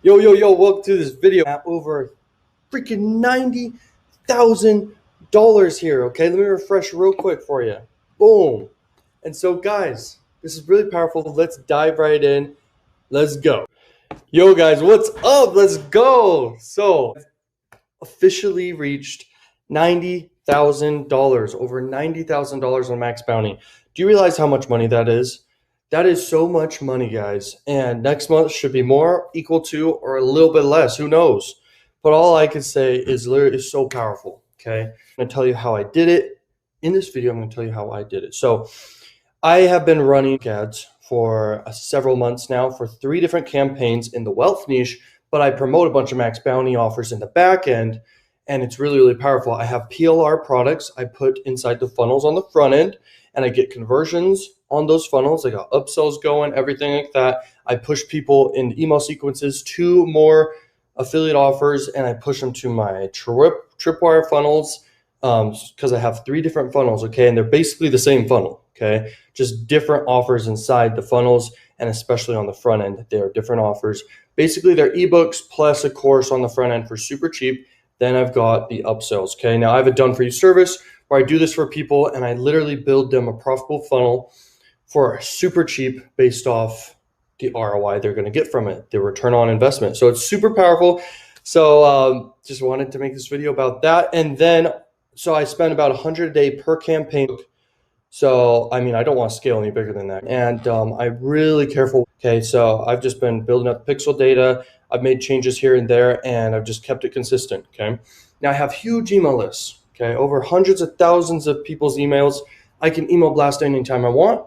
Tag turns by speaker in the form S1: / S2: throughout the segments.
S1: Yo, welcome to this video. At over freaking $90,000 here, okay? Let me refresh real quick for you. Boom. And so, guys, this is really powerful. Let's dive right in. Let's go. Yo, guys, what's up? Let's go. So, officially reached $90,000, over $90,000 on Max Bounty. Do you realize how much money that is? That is so much money, guys. And next month should be more, equal to, or a little bit less. Who knows? But all I can say is literally it's so powerful. Okay. I'm going to tell you how I did it. In this video, I'm going to tell you how I did it. So I have been running ads for several months now for 3 different campaigns in the wealth niche, but I promote a bunch of Max Bounty offers in the back end. And it's really, really powerful. I have PLR products I put inside the funnels on the front end, and I get conversions on those funnels. I got upsells going, everything like that. I push people in email sequences to more affiliate offers, and I push them to my tripwire funnels because I have 3 different funnels, okay? And they're basically the same funnel, okay? Just different offers inside the funnels, and especially on the front end, they are different offers. Basically, they're ebooks plus a course on the front end for super cheap. Then I've got the upsells, okay? Now I have a done for you service where I do this for people and I literally build them a profitable funnel for super cheap based off the ROI they're gonna get from it, the return on investment. So it's super powerful. So just wanted to make this video about that. And then, so I spend about 100 a day per campaign. So, I mean, I don't want to scale any bigger than that. And I'm really careful. Okay, so I've just been building up pixel data. I've made changes here and there, and I've just kept it consistent, okay? Now I have huge email lists, okay? Over hundreds of thousands of people's emails. I can email blast anytime I want.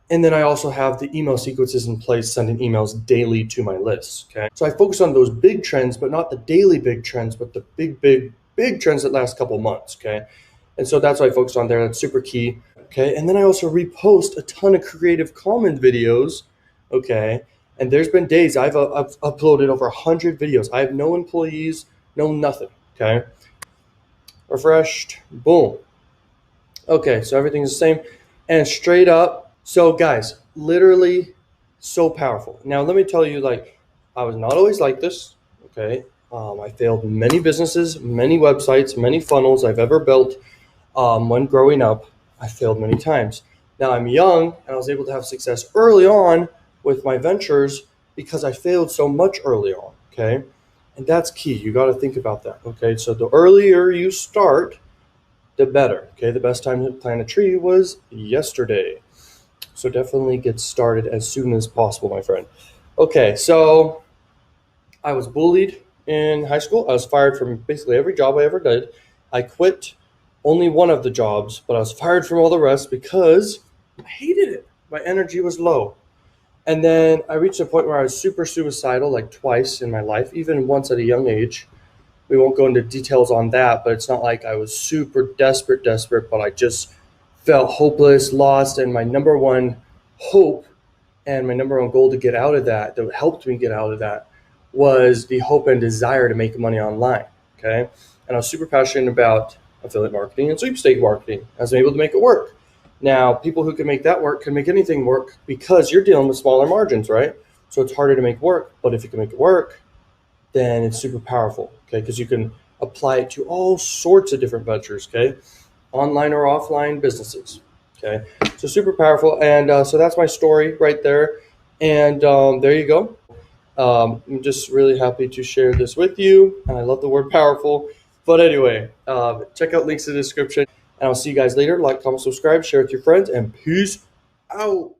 S1: And then I also have the email sequences in place, sending emails daily to my lists, okay? So I focus on those big trends, but not the daily big trends, but the big trends that last a couple months, okay? And so that's what I focus on there. That's super key, okay? And then I also repost a ton of Creative Commons videos, okay? And there's been days I've uploaded over 100 videos. I have no employees, no nothing, okay? Refreshed, boom. Okay, so everything's the same. And straight up, so guys, literally so powerful. Now let me tell you, like, I was not always like this, okay? I failed many businesses, many websites, many funnels I've ever built. When growing up, I failed many times. Now I'm young and I was able to have success early on with my ventures because I failed so much early on, okay? And that's key. You got to think about that, okay? So the earlier you start, the better, okay? The best time to plant a tree was yesterday. So definitely get started as soon as possible, my friend. Okay, so I was bullied in high school. I was fired from basically every job I ever did. I quit only one of the jobs, but I was fired from all the rest because I hated it. My energy was low. And then I reached a point where I was super suicidal, like twice in my life, even once at a young age. We won't go into details on that, but it's not like I was super desperate, but I just felt hopeless, lost. And my number one hope and my number one goal to get out of that helped me get out of that, was the hope and desire to make money online, okay? And I was super passionate about affiliate marketing and sweepstake marketing. I was able to make it work. Now, people who can make that work can make anything work because you're dealing with smaller margins, right? So it's harder to make work, but if you can make it work, then it's super powerful, okay? Because you can apply it to all sorts of different ventures, okay? Online or offline businesses, okay? So super powerful, and so that's my story right there. And there you go. I'm just really happy to share this with you, and I love the word powerful. But anyway, check out links in the description. And I'll see you guys later. Like, comment, subscribe, share with your friends, and peace out.